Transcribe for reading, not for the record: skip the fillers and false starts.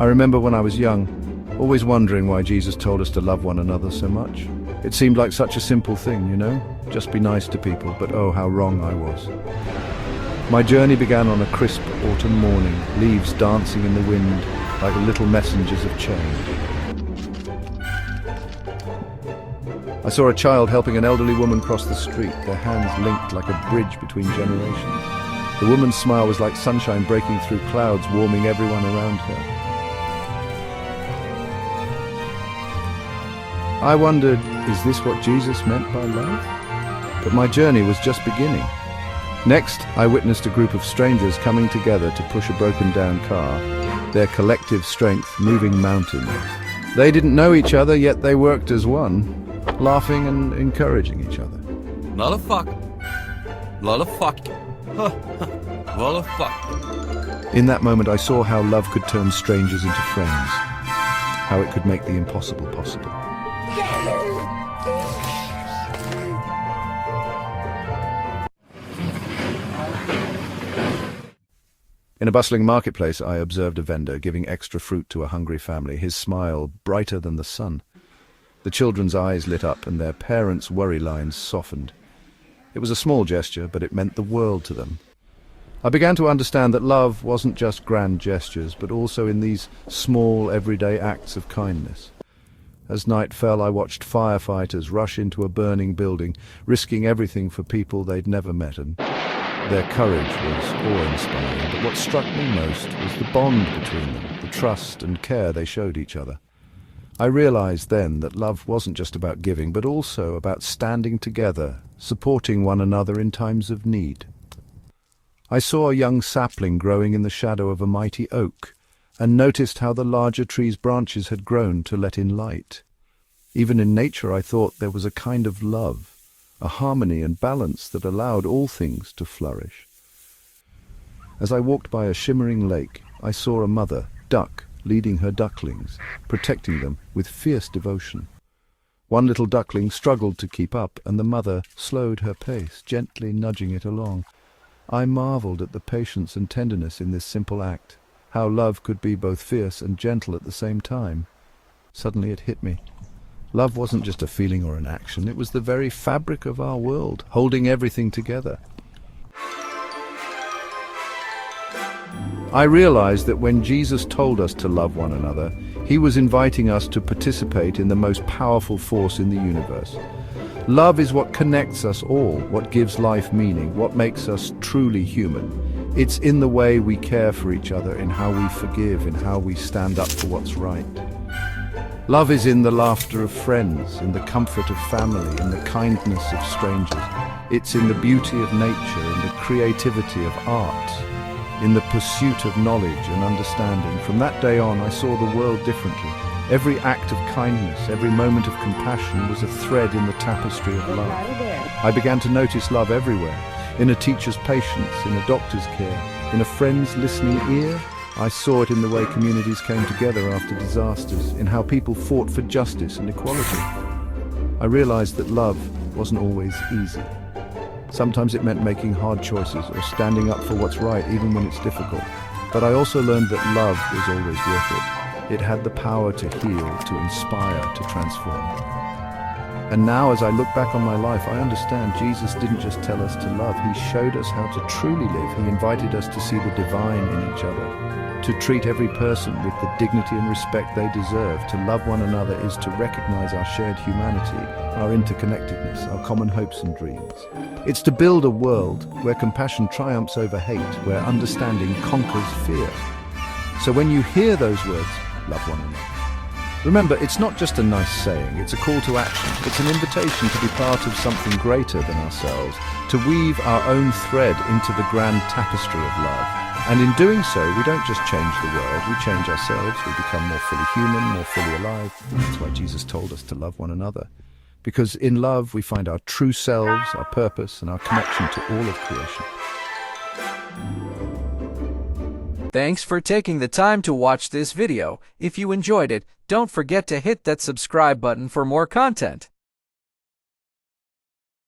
I remember when I was young, always wondering why Jesus told us to love one another so much. It seemed like such a simple thing, you know? Just be nice to people, but oh, how wrong I was. My journey began on a crisp autumn morning, leaves dancing in the wind like little messengers of change. I saw a child helping an elderly woman cross the street, their hands linked like a bridge between generations. The woman's smile was like sunshine breaking through clouds, warming everyone around her. I wondered, is this what Jesus meant by love? But my journey was just beginning. Next, I witnessed a group of strangers coming together to push a broken-down car, their collective strength moving mountains. They didn't know each other, yet they worked as one, laughing and encouraging each other. Lot of fuck. Lot of fuck. Lot of fuck. In that moment, I saw how love could turn strangers into friends, how it could make the impossible possible. In a bustling marketplace, I observed a vendor giving extra fruit to a hungry family, his smile brighter than the sun. The children's eyes lit up and their parents' worry lines softened. It was a small gesture, but it meant the world to them. I began to understand that love wasn't just grand gestures, but also in these small, everyday acts of kindness. As night fell, I watched firefighters rush into a burning building, risking everything for people they'd never met, and their courage was awe-inspiring. But what struck me most was the bond between them, the trust and care they showed each other. I realized then that love wasn't just about giving, but also about standing together, supporting one another in times of need. I saw a young sapling growing in the shadow of a mighty oak, and noticed how the larger tree's branches had grown to let in light. Even in nature, I thought there was a kind of love, a harmony and balance that allowed all things to flourish. As I walked by a shimmering lake, I saw a mother duck leading her ducklings, protecting them with fierce devotion. One little duckling struggled to keep up, and the mother slowed her pace, gently nudging it along. I marveled at the patience and tenderness in this simple act, how love could be both fierce and gentle at the same time. Suddenly it hit me. Love wasn't just a feeling or an action, it was the very fabric of our world, holding everything together. I realized that when Jesus told us to love one another, he was inviting us to participate in the most powerful force in the universe. Love is what connects us all, what gives life meaning, what makes us truly human. It's in the way we care for each other, in how we forgive, in how we stand up for what's right. Love is in the laughter of friends, in the comfort of family, in the kindness of strangers. It's in the beauty of nature, in the creativity of art, in the pursuit of knowledge and understanding. From that day on, I saw the world differently. Every act of kindness, every moment of compassion was a thread in the tapestry of love. I began to notice love everywhere, in a teacher's patience, in a doctor's care, in a friend's listening ear. I saw it in the way communities came together after disasters, in how people fought for justice and equality. I realized that love wasn't always easy. Sometimes it meant making hard choices or standing up for what's right even when it's difficult. But I also learned that love was always worth it. It had the power to heal, to inspire, to transform. And now, as I look back on my life, I understand Jesus didn't just tell us to love, he showed us how to truly live. He invited us to see the divine in each other, to treat every person with the dignity and respect they deserve. To love one another is to recognize our shared humanity, our interconnectedness, our common hopes and dreams. It's to build a world where compassion triumphs over hate, where understanding conquers fear. So when you hear those words, love one another, remember, it's not just a nice saying, it's a call to action. It's an invitation to be part of something greater than ourselves, to weave our own thread into the grand tapestry of love. And in doing so, we don't just change the world, we change ourselves, we become more fully human, more fully alive. That's why Jesus told us to love one another. Because in love, we find our true selves, our purpose, and our connection to all of creation. Thanks for taking the time to watch this video. If you enjoyed it, don't forget to hit that subscribe button for more content.